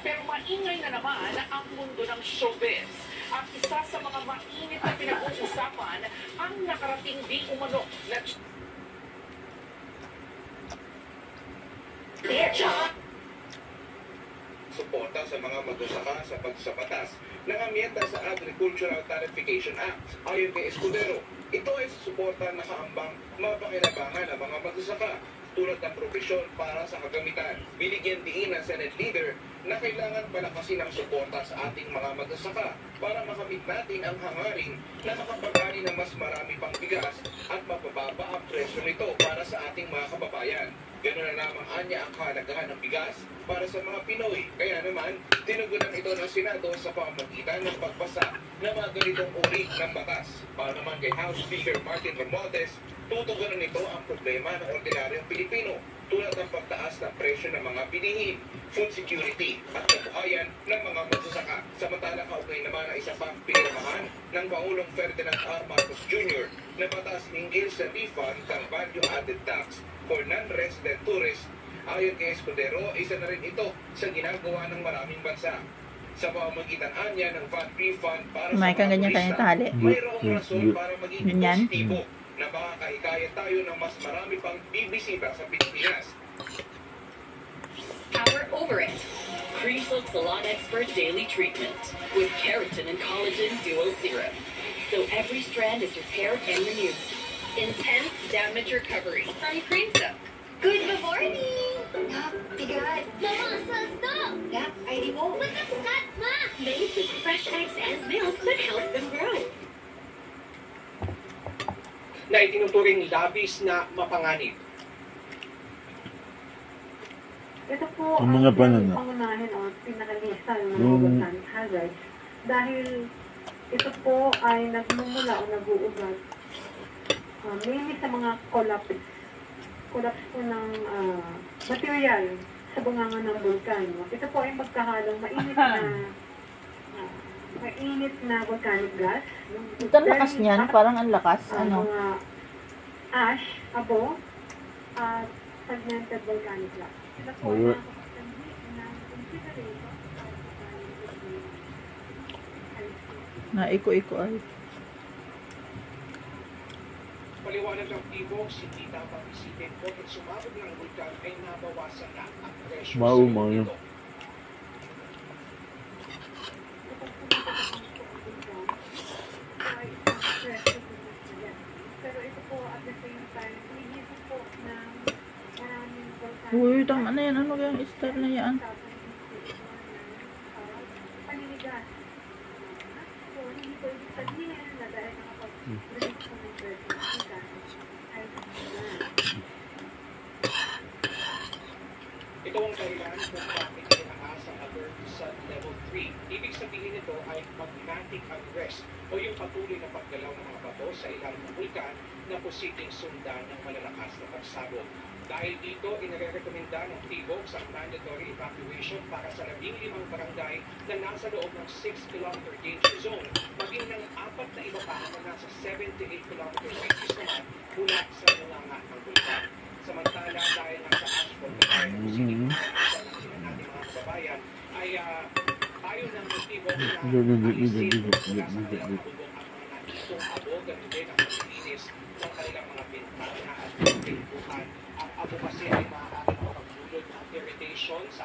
Pero maingay na naman ang mundo ng showbiz. At isa sa mga mainit na pinag-uusapan ang nakarating di umano na suporta sa mga magsasaka sa pagsabatas ng amyenda sa Agricultural Tarification Act. Ayon kay Escudero, ito ay susuporta na kaambang mapakinabangan ang mga magsasaka tulad ng provisyon para sa kagamitan. Binigyan diin ng Senate Leader na kailangan palakasin ang suporta sa ating mga magsasaka para makamit natin ang hangarin na makapagani ng mas marami pang bigas at mapababa ang presyo nito para sa ating mga kababayan. Ganoon na lamang anya ang kahalagahan ng bigas para sa mga Pinoy. Kaya naman, tinugunan ito ng Senado sa pamamagitan ng pagpasa ng mga ganitong uri ng batas. Para naman kay House Speaker Martin Romualdez, tutugunan nito ang problema ng ordinaryong Pilipino tulad ng pagtaas ng presyo ng mga bilihin, food security at kabuhayan ng mga magsasaka. Samantala kaugnay naman ang isa pang pinirmahan ng Pangulong Ferdinand R. Marcos Jr. na batas hinggil sa refund ng value-added tax for non-resident tourists. Ayon kay Escudero, isa na rin ito sa ginagawa ng maraming bansa. Sa pamamagitan anya ng VAT refund para sa mga turista, mayroong rason para maging positibo na makakahikayat tayo ng mas marami pang bibisita sa Pilipinas. Power over it. Creasel Salon Expert Daily Treatment with keratin and collagen duo serum. So every strand is repaired and renewed. Intense damage recovery from Cream Silk. Good morning! Nak, bigat. Mama, stop! Nak, ID mo. What is that, Ma? Made with fresh eggs and milk that help them grow. Na itinuturing labis na mapanganib. Ito po ang mga banana. Pangunahin o pinakalista ng mga volcanic hazards dahil ito po ay nagmumula o nag-uugat mainly sa mga collapse po ng material sa bunganga ng bulkan. Ito po ay magkahalong mainit na volcanic gas. Ito ang lakas niyan, parang ang lakas. Mga ash, abo, at fragmented volcanic rock. Ito po ay naiko-iko ay. Paliwanag ng tibok, hindi dapat isipin bakit sumabog ng bulkan ay nabawasan na ang presyo sa ito. Pero ito po at the same time, hindi po na maraming volcanic. Uy, tama na yan. Ano yung style na yan? Paninigas. So, hindi po ibig sabihin na dahil nakapag-release po ng presyo ay Ito ang dahilan kung bakit itinaas ang alert sa level 3. Ibig sabihin nito ay magnetic arrest o yung patuloy na paggalaw ng mga bato sa ilalim ng bulkan na posibleng sundan ng malalakas na pagsabog. Dahil dito, inirekomenda ng TIBOG sa mandatory evacuation para sa 15 barangay na nasa loob ng 6-kilometer danger zone, maging ng 4 na iba pa na nasa 78-kilometer radius naman mula sa bunganga ng bulkan. Samantala, dahil nasa asphalt na tayo ng posibleng ng ating mga kababayan, ay tayo ng TIBOG na alisin mula sa kanilang kabubong at mga natitong abo, ganun din ang paglinis ng kanilang mga bintana at pintuan. Ang abo kasi ay maaaring makapagdulot ng irritation sa